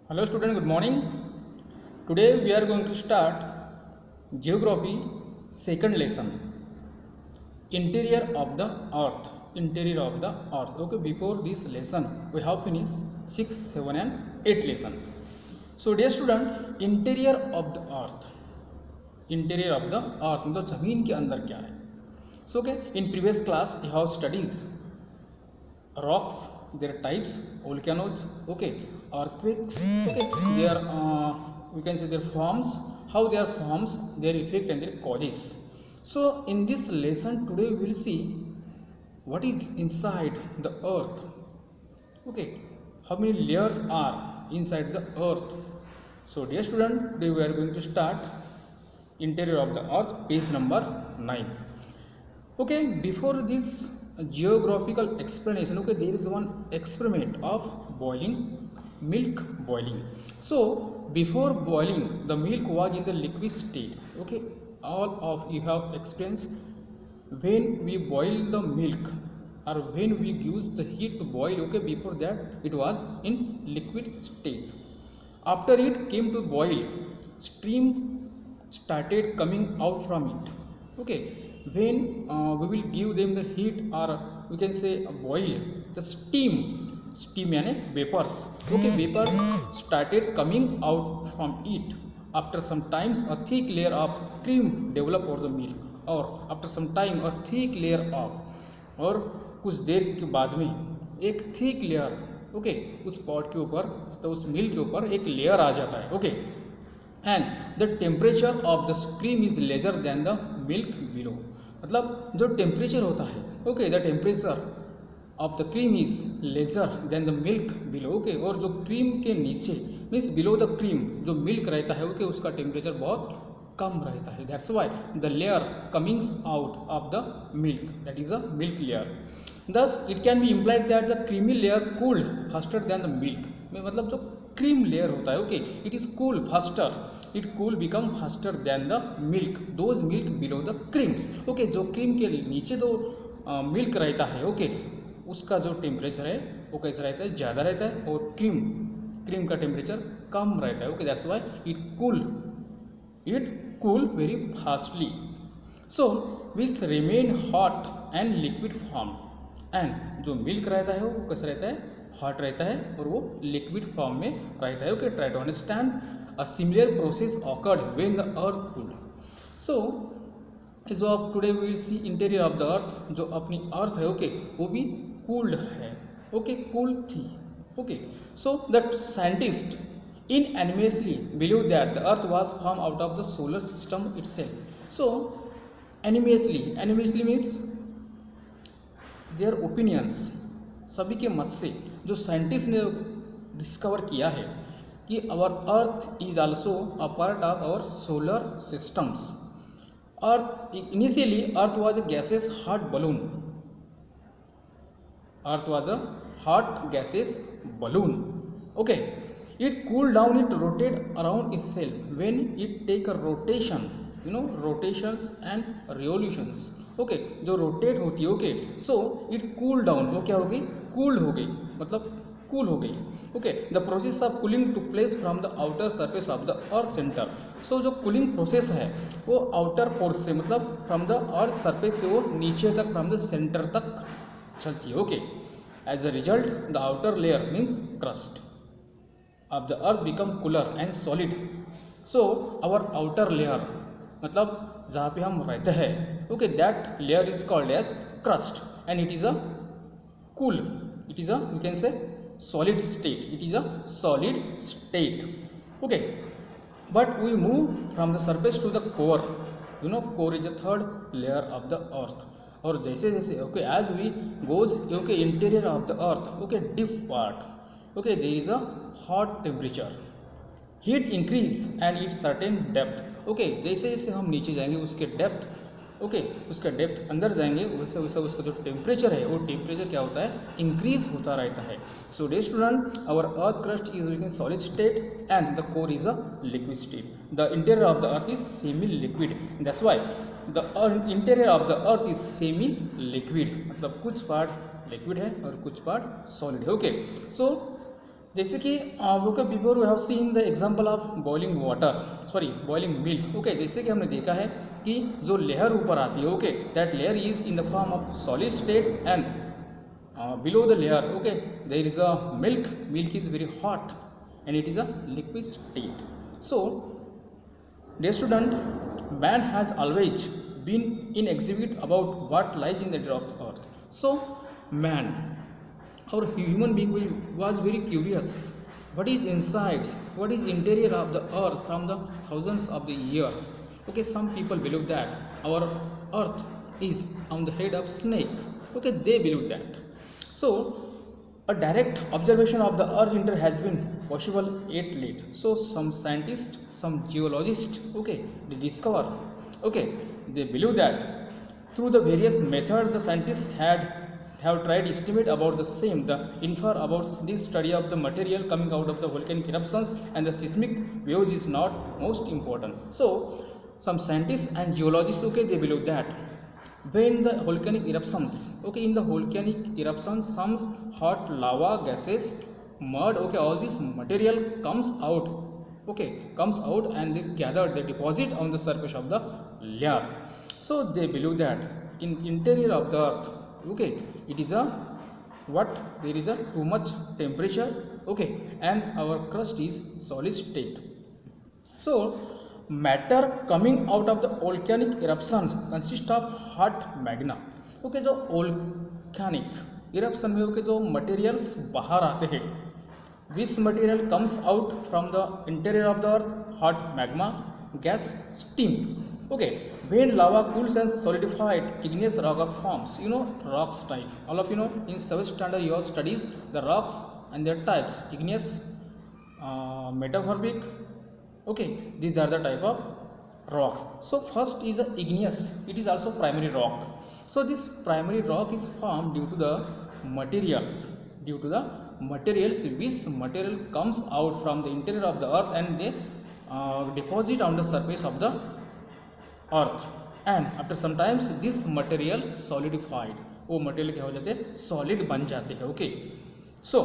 Hello student, good morning. Today we are going to start geography second lesson, interior of the earth. Interior of the earth. Okay, before this lesson we have finished 6, 7 and 8 lesson. So dear student, interior of the earth. Interior of the earth मतलब जमीन के अंदर क्या है. So okay, in previous class you have studies rocks, their types, volcanoes, okay, earthquakes, okay, their we can say their forms, how their forms, their effect and their causes. So in this lesson today we will see what is inside the earth, okay, how many layers are inside the earth. So dear student, today we are going to start interior of the earth, page number 9. Okay, before this geographical explanation, okay, there is one experiment of boiling milk. Boiling, so before boiling the milk was in the liquid state. Okay, all of you have experienced when we boil the milk or when we use the heat to boil. Okay, before that it was in liquid state. After it came to boil, stream started coming out from it. Okay, when we will give them the heat or we can say boil, the steam यानी vapors, okay, vapors started coming out from it. After some times a thick layer of cream developed over the milk, or after some time a thick layer of, और कुछ देर के बाद में एक thick layer, okay, उस pot के ऊपर, तो उस मिल्क के ऊपर एक लेयर आ जाता है. Okay, and the temperature of the cream is lesser than the milk below. मतलब जो टेम्परेचर होता है, okay, the temperature of the cream is lesser than the milk below. Okay, और जो क्रीम के नीचे मीन्स बिलो द क्रीम जो milk रहता है, ओके, उसका टेम्परेचर बहुत कम रहता है. That's why the layer comings out of the milk, that is a milk layer. Thus it can be implied that the creamy layer cooled faster than the milk. मतलब जो cream layer होता है, okay, it is cool faster, it cool become faster than the milk, those milk below the creams. Okay, जो cream के नीचे जो milk रहता है, ओके, उसका जो टेम्परेचर है वो कैसा रहता है, ज़्यादा रहता है, और क्रीम का टेम्परेचर कम रहता है. Okay, that's why it cool very fastly. So which remain hot and liquid form. And जो मिल्क रहता है वो कैसा रहता है, हॉट रहता है, और वो लिक्विड फॉर्म में रहता है. Okay, try to understand a similar process occurred when the earth cooled. So जो आप today we will see interior of the earth, जो अपनी अर्थ है, ओके, वो भी कूल्ड है. ओके, कूल थी. Okay, so that scientist unanimously believe that the earth was formed out of the solar system itself. So anonymously means their opinions, सभी के मत से जो साइंटिस्ट ने डिस्कवर किया है कि our earth is also a part of our solar systems. Earth initially earth was a gases hot balloon. Earth was a hot gases balloon. Okay, it cool down, it rotate around itself when it take a rotation, you know, rotations and revolutions. okay, जो rotate होती है, okay, so it cool down, वो क्या हो गई, cooled हो गई, मतलब cool हो गई. okay, the process of cooling took place from the outer surface of the earth center. so जो cooling process है वो outer force से, मतलब from the earth surface से वो नीचे तक, from the center तक चलती है. okay, as a result the outer layer means crust of the earth become cooler and solid. so our outer layer, मतलब जहाँ पे हम रहते हैं, okay, that layer is called as crust and it is a cool, it is a, you can say, solid state, it is a solid state. okay, but we move from the surface to the core. you know, core is the third layer of the earth. और जैसे जैसे, okay, as we goes, okay, interior of the earth, okay, deep part, okay, there is a hot temperature, heat increase and its certain depth. okay, जैसे जैसे हम नीचे जाएंगे उसके depth, okay, उसका डेप्थ अंदर जाएंगे वैसे वैसे उसका जो टेम्परेचर है वो टेम्परेचर क्या होता है, इंक्रीज होता रहता है. So dear student, our earth crust is in solid state and the core is a liquid state. The interior of the earth is semi liquid. That's why the interior of the earth is semi liquid, मतलब कुछ part liquid है और कुछ part solid है. Okay, so जैसे कि okay before we have seen the example of boiling water, sorry boiling milk. Okay, जैसे कि हमने देखा है कि जो लेयर ऊपर आती है, okay that layer is in the form of solid state and below the layer, okay, there is a milk is very hot and it is a liquid state. So dear student, man has always been in exhibit about what lies in the interior of the earth. So man, our human being was very curious what is inside, what is interior of the earth from the thousands of the years. Okay, some people believe that our earth is on the head of snake. Okay, they believe that. So a direct observation of the earth interior has been possible yet late. So some scientists, some geologists, okay, they discover, okay, they believe that through the various methods the scientists have tried to estimate about the same, the infer about this study of the material coming out of the volcanic eruptions and the seismic waves is not most important. So some scientists and geologists, okay, they believe that when the volcanic eruptions, okay, in the volcanic eruptions some hot lava, gases, mud, okay, all this material comes out, okay, comes out and they gather, they deposit on the surface of the layer. So they believe that in interior of the earth, okay, it is a what, there is a too much temperature, okay, and our crust is solid state. So matter coming out of the volcanic eruptions consist of hot magma. Okay, जो volcanic eruption में okay जो materials बाहर आते हैं, this material comes out from the interior of the earth, hot magma, gas, steam. Okay, when lava cools and solidified, igneous rock forms. You know, rocks type. All of you know in 7th standard you have studies the rocks and their types: igneous, metamorphic. Okay, these are the type of rocks. So first is a igneous, it is also primary rock. So this primary rock is formed due to the materials, which material comes out from the interior of the earth and they deposit on the surface of the earth, and after some times this material solidified, वो material क्या हो जाते हैं, solid बन जाते हैं. Okay, so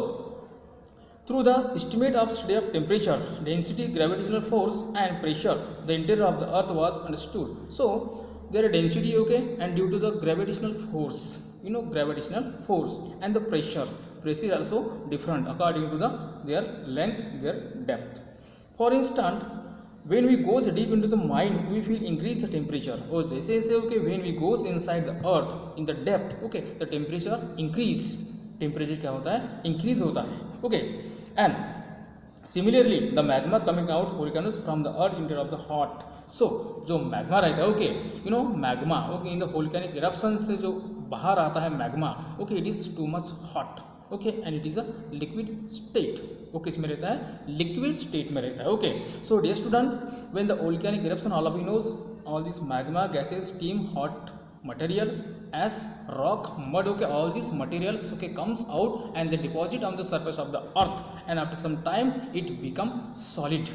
through the estimate of study of temperature, density, gravitational force and pressure, the interior of the earth was understood. So there are density, okay, and due to the gravitational force, you know, gravitational force and the pressure is also different according to their length, their depth. For instance, when we goes deep into the mine, we feel increase the temperature. Or they say, okay, when we goes inside the earth in the depth, okay, the temperature increase. Temperature क्या होता है, increase होता है. Okay, and similarly the magma coming out volcanoes from the earth interior of the hot. So जो magma रहता है, okay, you know magma, okay, in the volcanic eruption से जो बाहर आता है magma, okay, it is too much hot, okay, and it is a liquid state. Okay, इसमें रहता है liquid state में रहता है. Okay, so dear student, when the volcanic eruption, all of you knows all these magma, gases, steam, hot materials, as rock, mud, okay, all these materials, okay, comes out and they deposit on the surface of the earth, and after some time it become solid,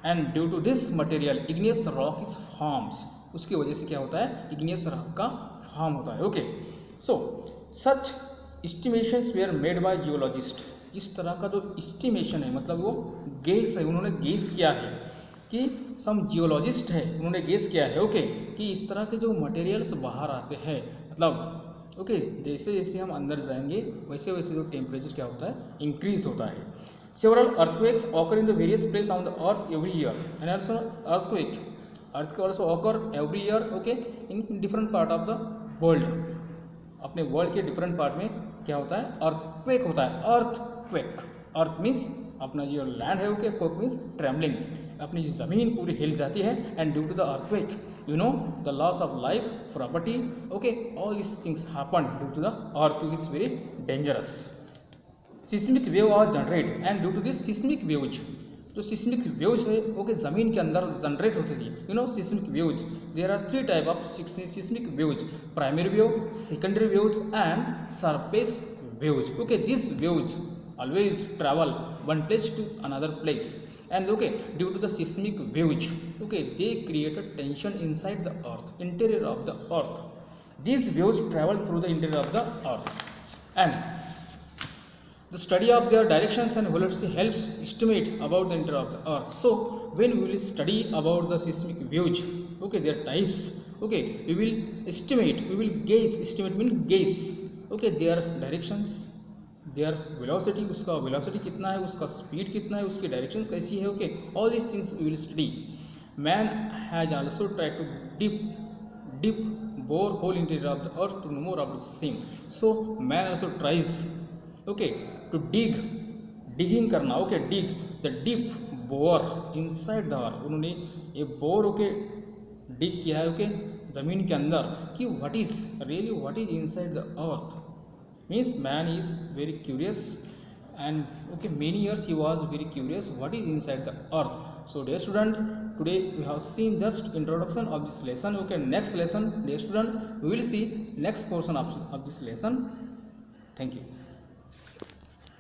and due to this material igneous rock is forms. उसकी वजह से क्या होता है, igneous rock का form होता है. Okay, so such estimations were made by geologists. इस तरह का जो estimation है, मतलब वो गेस है, उन्होंने गेस किया है कि सम जियोलॉजिस्ट है, उन्होंने गेस किया है, ओके, कि इस तरह के जो मटेरियल्स बाहर आते हैं, मतलब ओके, जैसे जैसे हम अंदर जाएंगे वैसे वैसे जो टेम्परेचर क्या होता है, इंक्रीज होता है. Several earthquakes occur in the various place on the earth every year, and also earthquake also occur every year, okay, in different part of the world. अपने वर्ल्ड के डिफरेंट पार्ट में क्या होता है, अर्थक्वेक होता है. अर्थक्वेक, अर्थ means अपना जो लैंड है, ओके, क्वेक मीन्स ट्रेमलिंग्स, अपनी ज़मीन पूरी हिल जाती है, and due to the earthquake, you know, the loss of life, property, okay, all these things happen due to the earthquake is very dangerous. Seismic wave are generated, and due to this seismic waves, जो seismic waves है, okay, ज़मीन के अंदर generate होती थी, you know, seismic waves, there are 3 type of seismic waves: primary wave, secondary waves and surface waves. Okay, these waves always travel one place to another place, and okay, due to the seismic waves, okay, they create a tension inside the earth, interior of the earth. These waves travel through the interior of the earth, and The study of their directions and velocity helps estimate about the interior of the earth. So when we will study about the seismic waves, okay, their types, okay, we will estimate, we will guess, estimate means guess, okay, their directions, their velocity, उसका velocity कितना है, उसका speed कितना है, उसकी direction कैसी है, okay, all these things we will study. Man has also tried to deep bore hole interior of the earth to know more about the same. So man also tries, okay, to digging करना, okay, dig the deep bore inside the earth. उन्होंने ये bore, okay, dig किया है, okay, जमीन के अंदर कि what is really what is inside the earth. Means man is very curious, and okay, many years he was very curious what is inside the earth. So dear student, today we have seen just introduction of this lesson. Okay, next lesson, dear student, we will see next portion of this lesson. Thank you.